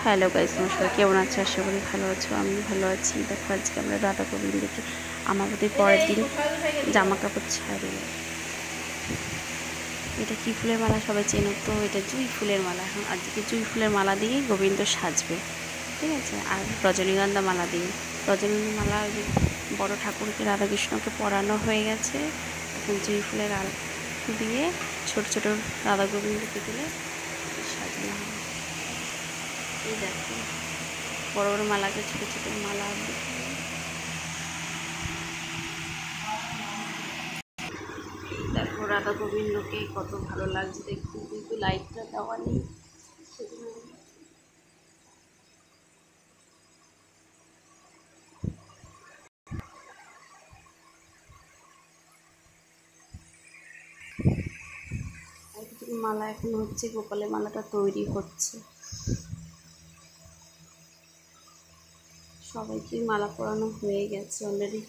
Hello guys, নমস্কার। কেমন আছো? আশা করি ভালো আছো। আমি ভালো আছি। দেখো আজকে আমরা রাধা গোবিন্দকে আমাদের পরের দিন জামা কাপড় ছাড়িয়ে, এটা কি ফুলের মালা সবাই চেনো তো? এটা জুঁই ফুলের মালা। এখন আজকে জুঁই ফুলের মালা দিয়ে গোবিন্দ সাজবে, ঠিক আছে? আর রজনীগন্ধা মালা দিয়ে, রজনীগন্ধা মালা বড় ঠাকুরকে রাধাকৃষ্ণকে পরানো হয়ে গেছে। এখন জুঁই ফুলের আল দিয়ে ছোট ছোট রাধা গোবিন্দকে দিলে সাজানো হবে। এই দেখো, বড় বড় মালাকে ছোট ছোট মালা। দেখো রাধা গোবিন্দকে কত ভালো লাগছে দেখতে, কিন্তু লাইটটা দেওয়া নেই। মালা এখন হচ্ছে, গোপালের মালাটা তৈরি হচ্ছে। সবাইকে মালা পরানো হয়ে গেছে অলরেডি।